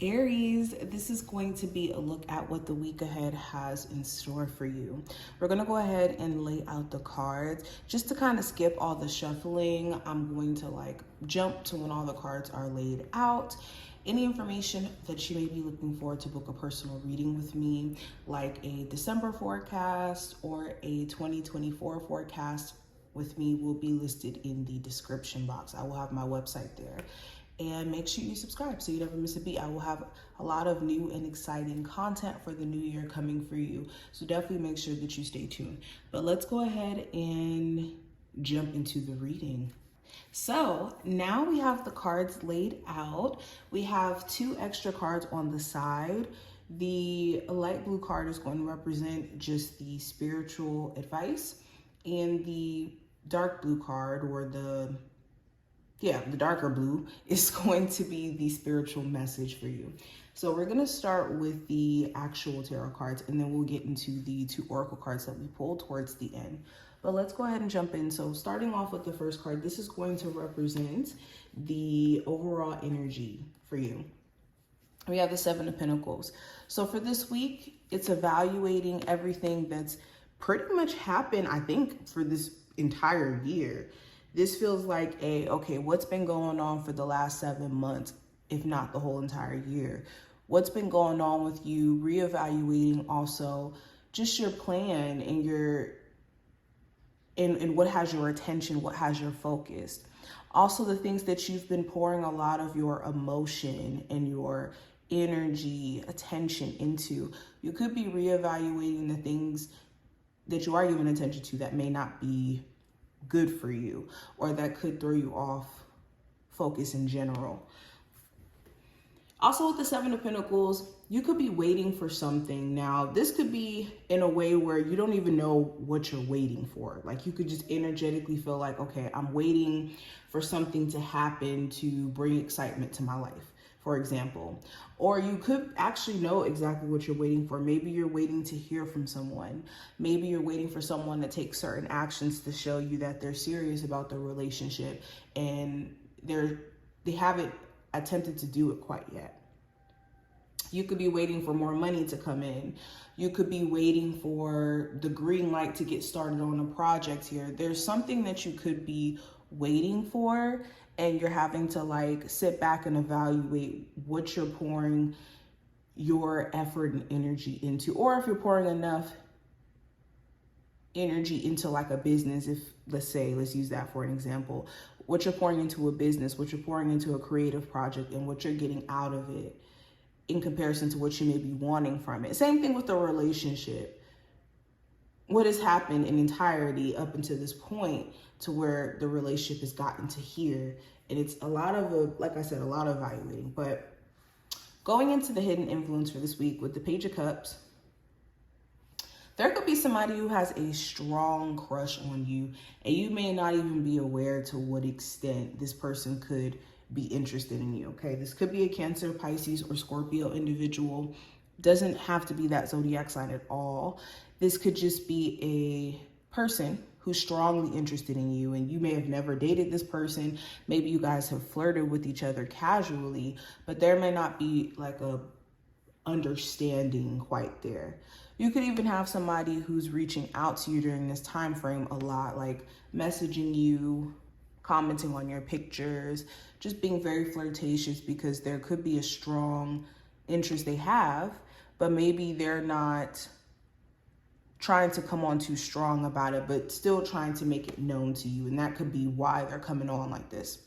Aries, this is going to be a look at what the week ahead has in store for you. We're going to go ahead and lay out the cards. Just to kind of skip all the shuffling, I'm going to jump to when all the cards are laid out. Any information that you may be looking for to book a personal reading with me, like a December forecast or a 2024 forecast with me, will be listed in the description box. I will have my website there. And make sure you subscribe so you never miss a beat. I will have a lot of new and exciting content for the new year coming for you. So definitely make sure that you stay tuned. But let's go ahead and jump into the reading. So now we have the cards laid out. We have 2 extra cards on the side. The light blue card is going to represent just the spiritual advice, and the dark blue card, or the darker blue, is going to be the spiritual message for you. So we're going to start with the actual tarot cards, and then we'll get into the 2 oracle cards that we pulled towards the end. But let's go ahead and jump in. So starting off with the first card, this is going to represent the overall energy for you. We have the 7 of Pentacles. So for this week, it's evaluating everything that's pretty much happened, I think, for this entire year. This feels like okay, what's been going on for the last 7 months, if not the whole entire year? What's been going on with you? Reevaluating also just your plan and what has your attention, what has your focus. Also the things that you've been pouring a lot of your emotion and your energy, attention into. You could be reevaluating the things that you are giving attention to that may not be good for you, or that could throw you off focus in general. Also with the 7 of Pentacles, you could be waiting for something. Now, this could be in a way where you don't even know what you're waiting for. Like, you could just energetically feel like, okay, I'm waiting for something to happen to bring excitement to my life, for example. Or you could actually know exactly what you're waiting for. Maybe you're waiting to hear from someone. Maybe you're waiting for someone to take certain actions to show you that they're serious about the relationship, and they haven't attempted to do it quite yet. You could be waiting for more money to come in. You could be waiting for the green light to get started on a project here. There's something that you could be waiting for, and you're having to sit back and evaluate what you're pouring your effort and energy into. Or if you're pouring enough energy into a business, if let's use that for an example, what you're pouring into a business, what you're pouring into a creative project, and what you're getting out of it in comparison to what you may be wanting from it. Same thing with the relationship. What has happened in entirety up until this point to where the relationship has gotten to here. And it's a lot of, like I said, a lot of evaluating. But going into the hidden influence for this week with the Page of Cups, there could be somebody who has a strong crush on you, and you may not even be aware to what extent this person could be interested in you, okay? This could be a Cancer, Pisces, or Scorpio individual. Doesn't have to be that zodiac sign at all. This could just be a person who's strongly interested in you, and you may have never dated this person. Maybe you guys have flirted with each other casually, but there may not be a understanding quite there. You could even have somebody who's reaching out to you during this time frame a lot, messaging you, commenting on your pictures, just being very flirtatious, because there could be a strong interest they have, but maybe they're not trying to come on too strong about it, but still trying to make it known to you. And that could be why they're coming on like this.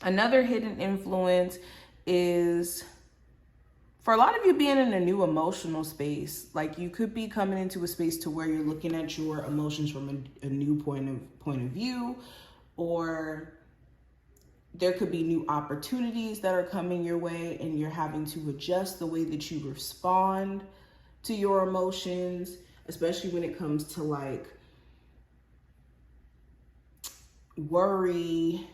Another hidden influence is, for a lot of you, being in a new emotional space. You could be coming into a space to where you're looking at your emotions from a new point of view, or there could be new opportunities that are coming your way, and you're having to adjust the way that you respond to your emotions, especially when it comes to worry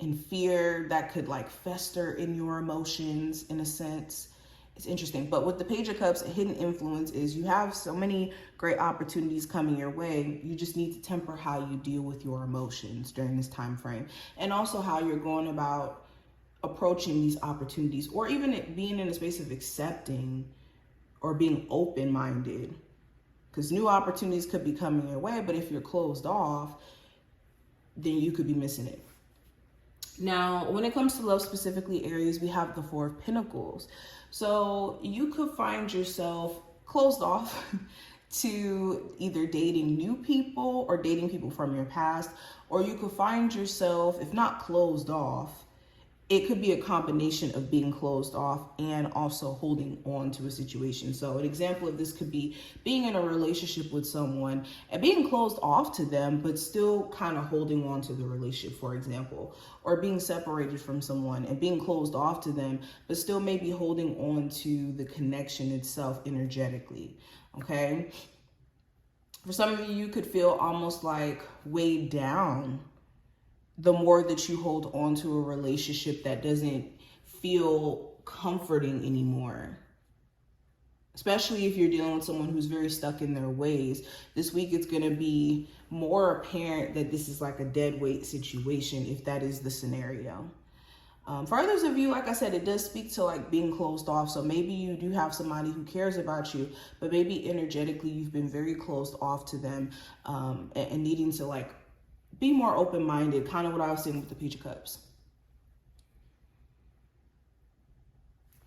and fear that could fester in your emotions in a sense. It's interesting. But with the Page of Cups, a hidden influence is you have so many great opportunities coming your way. You just need to temper how you deal with your emotions during this time frame, and also how you're going about approaching these opportunities, or even it being in a space of accepting or being open-minded, because new opportunities could be coming your way, but if you're closed off, then you could be missing it. Now, when it comes to love, specifically Aries, we have the Four of Pentacles. So you could find yourself closed off to either dating new people or dating people from your past, or you could find yourself, if not closed off, it could be a combination of being closed off and also holding on to a situation. So an example of this could be being in a relationship with someone and being closed off to them, but still kind of holding on to the relationship, for example, or being separated from someone and being closed off to them, but still maybe holding on to the connection itself energetically, okay? For some of you, you could feel almost like weighed down the more that you hold on to a relationship that doesn't feel comforting anymore. Especially if you're dealing with someone who's very stuck in their ways. This week it's going to be more apparent that this is like a dead weight situation, if that is the scenario. For others of you, like I said, it does speak to like being closed off. So maybe you do have somebody who cares about you, but maybe energetically you've been very closed off to them, and needing to like be more open-minded, kind of what I was saying with the Page of Cups.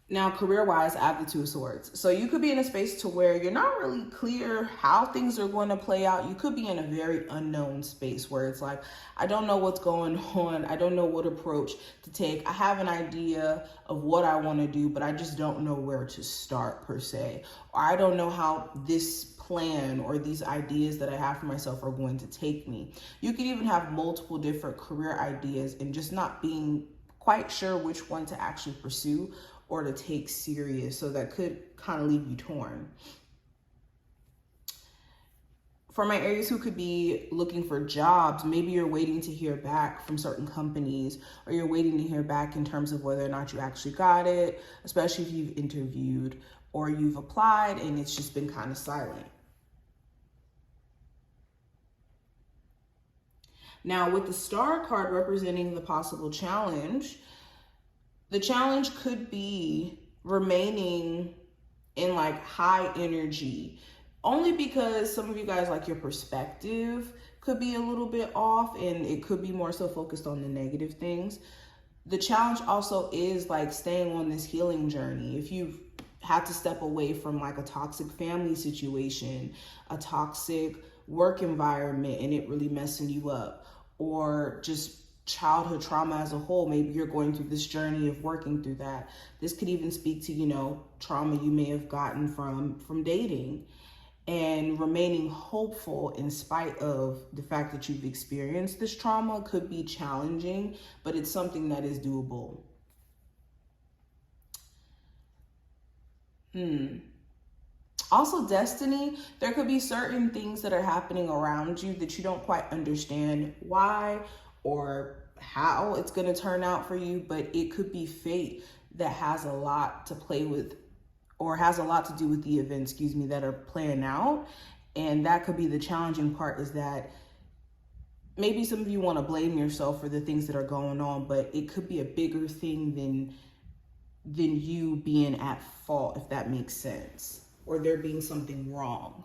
Now, career-wise, I have the Two of Swords. So you could be in a space to where you're not really clear how things are going to play out. You could be in a very unknown space where it's like, I don't know what's going on. I don't know what approach to take. I have an idea of what I want to do, but I just don't know where to start per se. Or I don't know how this plan or these ideas that I have for myself are going to take me. You could even have multiple different career ideas and just not being quite sure which one to actually pursue or to take serious. So that could kind of leave you torn. For my Aries who could be looking for jobs, maybe you're waiting to hear back from certain companies, or you're waiting to hear back in terms of whether or not you actually got it, especially if you've interviewed or you've applied and it's just been kind of silent. Now, with the Star card representing the possible challenge, the challenge could be remaining in like high energy, only because some of you guys, like, your perspective could be a little bit off and it could be more so focused on the negative things. The challenge also is like staying on this healing journey. If you've had to step away from like a toxic family situation, a toxic work environment, and it really messing you up, or just childhood trauma as a whole, maybe you're going through this journey of working through that. This could even speak to, you know, trauma you may have gotten from dating, and remaining hopeful in spite of the fact that you've experienced this trauma could be challenging, but it's something that is doable. Also, destiny, there could be certain things that are happening around you that you don't quite understand why or how it's going to turn out for you, but it could be fate that has a lot to play with, or has a lot to do with the events, that are playing out. And that could be the challenging part, is that maybe some of you want to blame yourself for the things that are going on, but it could be a bigger thing than you being at fault, if that makes sense, or there being something wrong.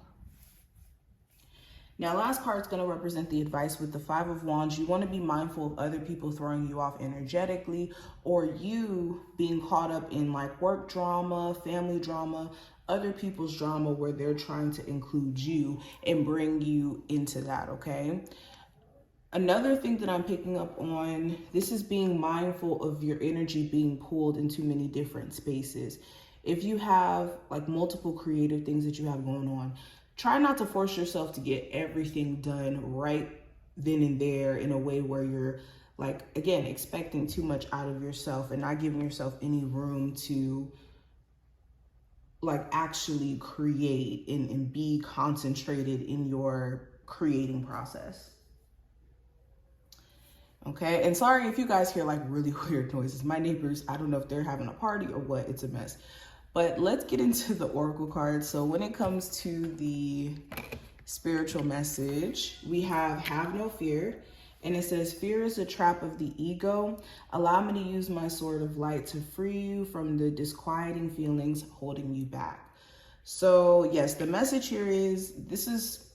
Now, last card is going to represent the advice with the Five of Wands. You want to be mindful of other people throwing you off energetically, or you being caught up in like work drama, family drama, other people's drama where they're trying to include you and bring you into that, okay? Another thing that I'm picking up on, this is being mindful of your energy being pulled into many different spaces. If you have like multiple creative things that you have going on, try not to force yourself to get everything done right then and there in a way where you're like, again, expecting too much out of yourself and not giving yourself any room to like actually create and be concentrated in your creating process. Okay, and sorry if you guys hear like really weird noises. My neighbors, I don't know if they're having a party or what, it's a mess. But let's get into the oracle cards. So when it comes to the spiritual message, we have no fear. And it says, fear is a trap of the ego. Allow me to use my sword of light to free you from the disquieting feelings holding you back. So yes, the message here is, this is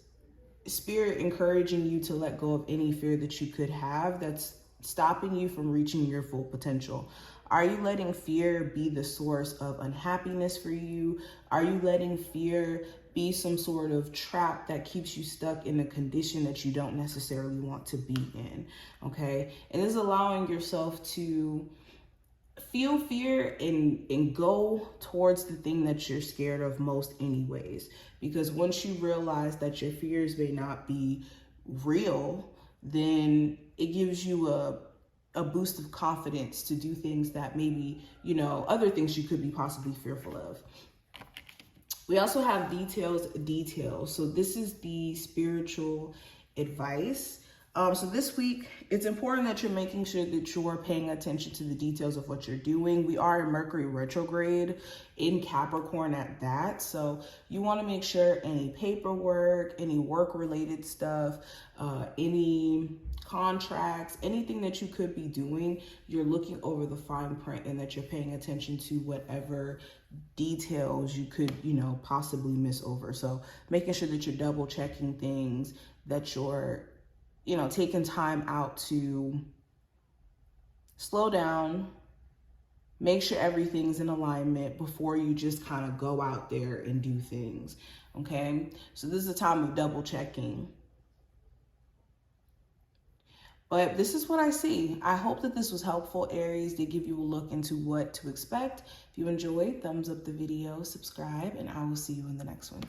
Spirit encouraging you to let go of any fear that you could have that's stopping you from reaching your full potential. Are you letting fear be the source of unhappiness for you? Are you letting fear be some sort of trap that keeps you stuck in a condition that you don't necessarily want to be in? Okay. And this is allowing yourself to feel fear and go towards the thing that you're scared of most anyways. Because once you realize that your fears may not be real, then it gives you a boost of confidence to do things that maybe, you know, other things you could be possibly fearful of. We also have details. So this is the spiritual advice. So this week, it's important that you're making sure that you're paying attention to the details of what you're doing. We are in Mercury retrograde in Capricorn at that. So you want to make sure any paperwork, any work-related stuff, any contracts, anything that you could be doing, you're looking over the fine print and that you're paying attention to whatever details you could, you know, possibly miss over. So making sure that you're double checking things, that you're, you know, taking time out to slow down, make sure everything's in alignment before you just kind of go out there and do things. Okay. So this is a time of double checking. But this is what I see. I hope that this was helpful, Aries, to give you a look into what to expect. If you enjoyed, thumbs up the video, subscribe, and I will see you in the next one.